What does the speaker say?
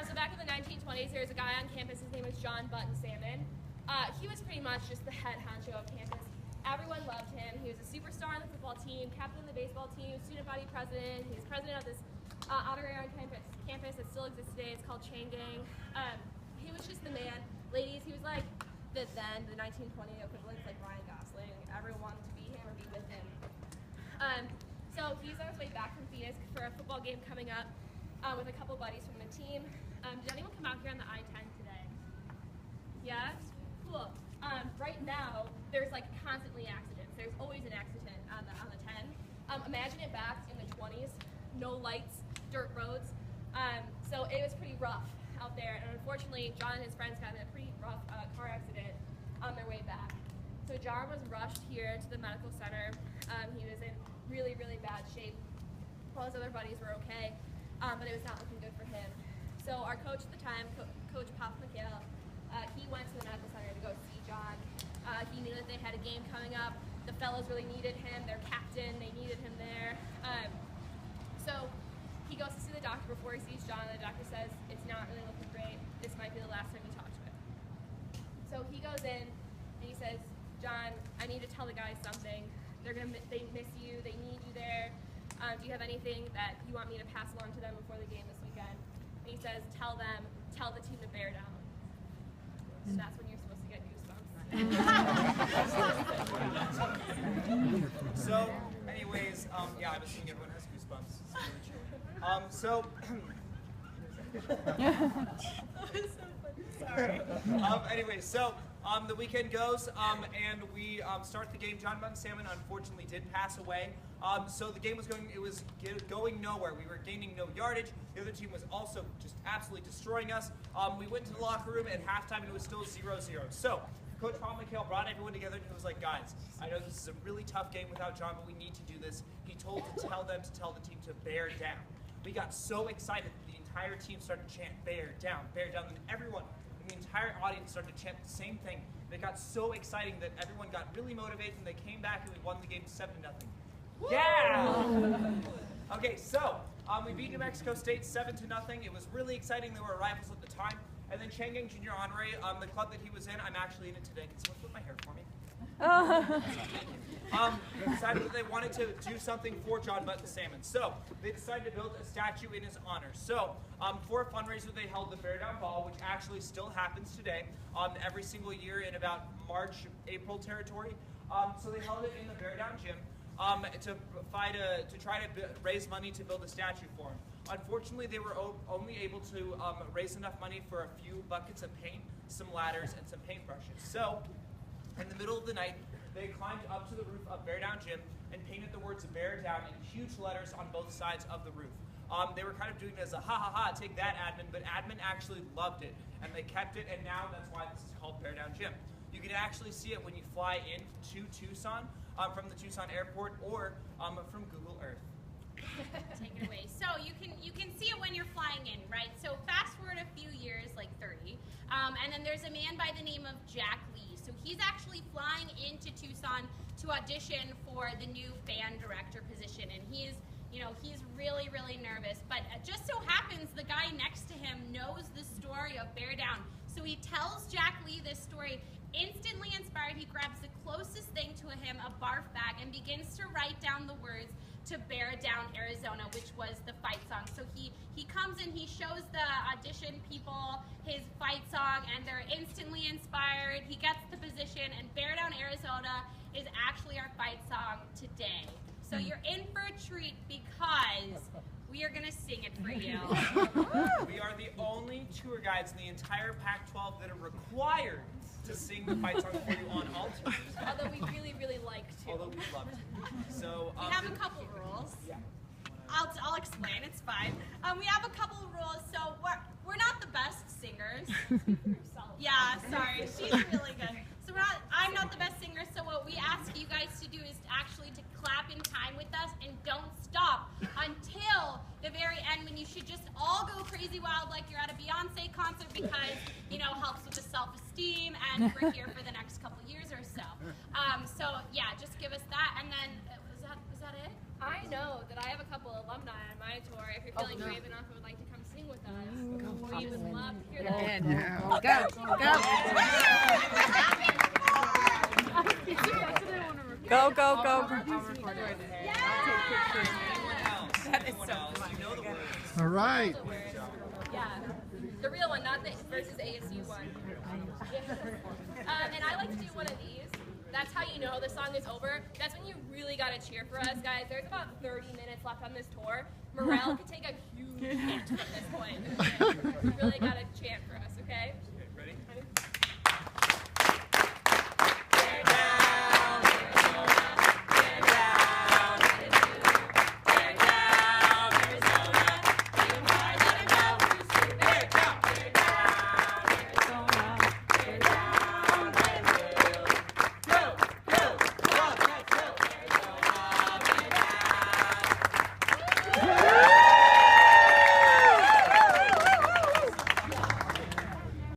So back in the 1920s, there was a guy on campus. His name was John Button Salmon. He was pretty much just the head honcho of campus. Everyone loved him. He was a superstar on the football team, captain of the baseball team, student body president. He was president of this honorary on campus that still exists today. It's called Chain Gang. He was just the man. Ladies, he was like the 1920 equivalent, like Ryan Gosling. Everyone wanted to be him or be with him. So he's on his way back from Phoenix for a football game coming up with a couple buddies from the team. Did anyone come out here on the I-10 today? Yeah? Cool. Right now, there's like constantly accidents. There's always an accident on the 10. Imagine it back in the 20s, no lights, dirt roads. So it was pretty rough out there. And unfortunately, John and his friends got in a pretty rough car accident on their way back. So John was rushed here to the medical center. He was in really, really bad shape. All his other buddies were okay, but it was not looking good for him. So our coach at the time, Coach Pop McHale, he went to the medical center to go see John. He knew that they had a game coming up. The fellows really needed him. Their captain, they needed him there. So he goes to see the doctor before he sees John, and the doctor says, it's not really looking great. This might be the last time you talk to him. So he goes in, and he says, John, I need to tell the guys something. They miss you. They need you there. Do you have anything that you want me to pass along to them before the game this weekend? And he says, tell the team to bear down. And that's when you're supposed to get goosebumps. So, anyways, yeah, I'm assuming everyone has goosebumps. So, sorry. Anyways, so the weekend goes, and we start the game. John Button Salmon unfortunately did pass away. So the game was going nowhere. We were gaining no yardage. The other team was also just absolutely destroying us. We went to the locker room at halftime, and it was still 0-0. So Coach Paul McHale brought everyone together, and he was like, guys, I know this is a really tough game without John, but we need to do this. He told to tell them to tell the team to bear down. We got so excited that the entire team started to chant, bear down, and everyone in the entire audience started to chant the same thing. And it got so exciting that everyone got really motivated, and they came back, and we won the game 7-0. Yeah! Okay, so we beat New Mexico State 7-0. It was really exciting. They were rivals at the time. And then Chain Gang Junior Honorary, the club that he was in, I'm actually in it today. Can someone flip my hair for me? Decided that they wanted to do something for John Button Salmon. So they decided to build a statue in his honor. So for a fundraiser, they held the Bear Down Ball, which actually still happens today every single year in about March, April territory. So they held it in the Bear Down gym. To try to raise money to build a statue for him. Unfortunately, they were only able to raise enough money for a few buckets of paint, some ladders, and some paintbrushes. So, in the middle of the night, they climbed up to the roof of Bear Down Gym and painted the words "Bear Down" in huge letters on both sides of the roof. They were kind of doing it as a ha, take that, admin, but admin actually loved it, and they kept it, and now that's why this is called Bear Down Gym. You can actually see it when you fly into Tucson, from the Tucson airport, or from Google Earth. Take it away. So you can see it when you're flying in, right? So fast forward a few years, like 30, and then there's a man by the name of Jack Lee. So he's actually flying into Tucson to audition for the new band director position, and he's really, really nervous. But it just so happens the guy next to him knows the story of Bear Down. So he tells Jack Lee this story. Instantly inspired, he grabs the closest thing to him, a barf bag, and begins to write down the words to Bear Down, Arizona, which was the fight song. So he comes in, he shows the audition people his fight song, and they're instantly inspired. He gets the position, and Bear Down, Arizona is actually our fight song today. So you're in for a treat because we are going to sing it for you. We are the only tour guides in the entire Pac-12 that are required to sing the fight song for you on all tours. Although we really, really like to. Although we love to. So, we have a couple rules. Yeah. I'll explain, it's fine. We have a couple of rules. So we're not the best singers. Yeah, sorry, she's really good. So I'm not the best singer, so what we ask you guys to do is actually to clap in time with us and don't stop until the very end, when you should just all go crazy wild like you're at a Beyonce concert, because, helps with the self-esteem, and we're here for the next couple years or so. So yeah, just give us that, and then, was that it? I know that I have a couple alumni on my tour. If you're feeling brave enough and would like to come sing with us. We would love to hear that. Go, go, go. Anyone else? You know the words. All right. Yeah, the real one, not the versus ASU one. And I like to do one of these. That's how you know the song is over. That's when you really gotta cheer for us, guys. There's about 30 minutes left on this tour. Morale could take a huge hit from this point. You really gotta chant for us, okay?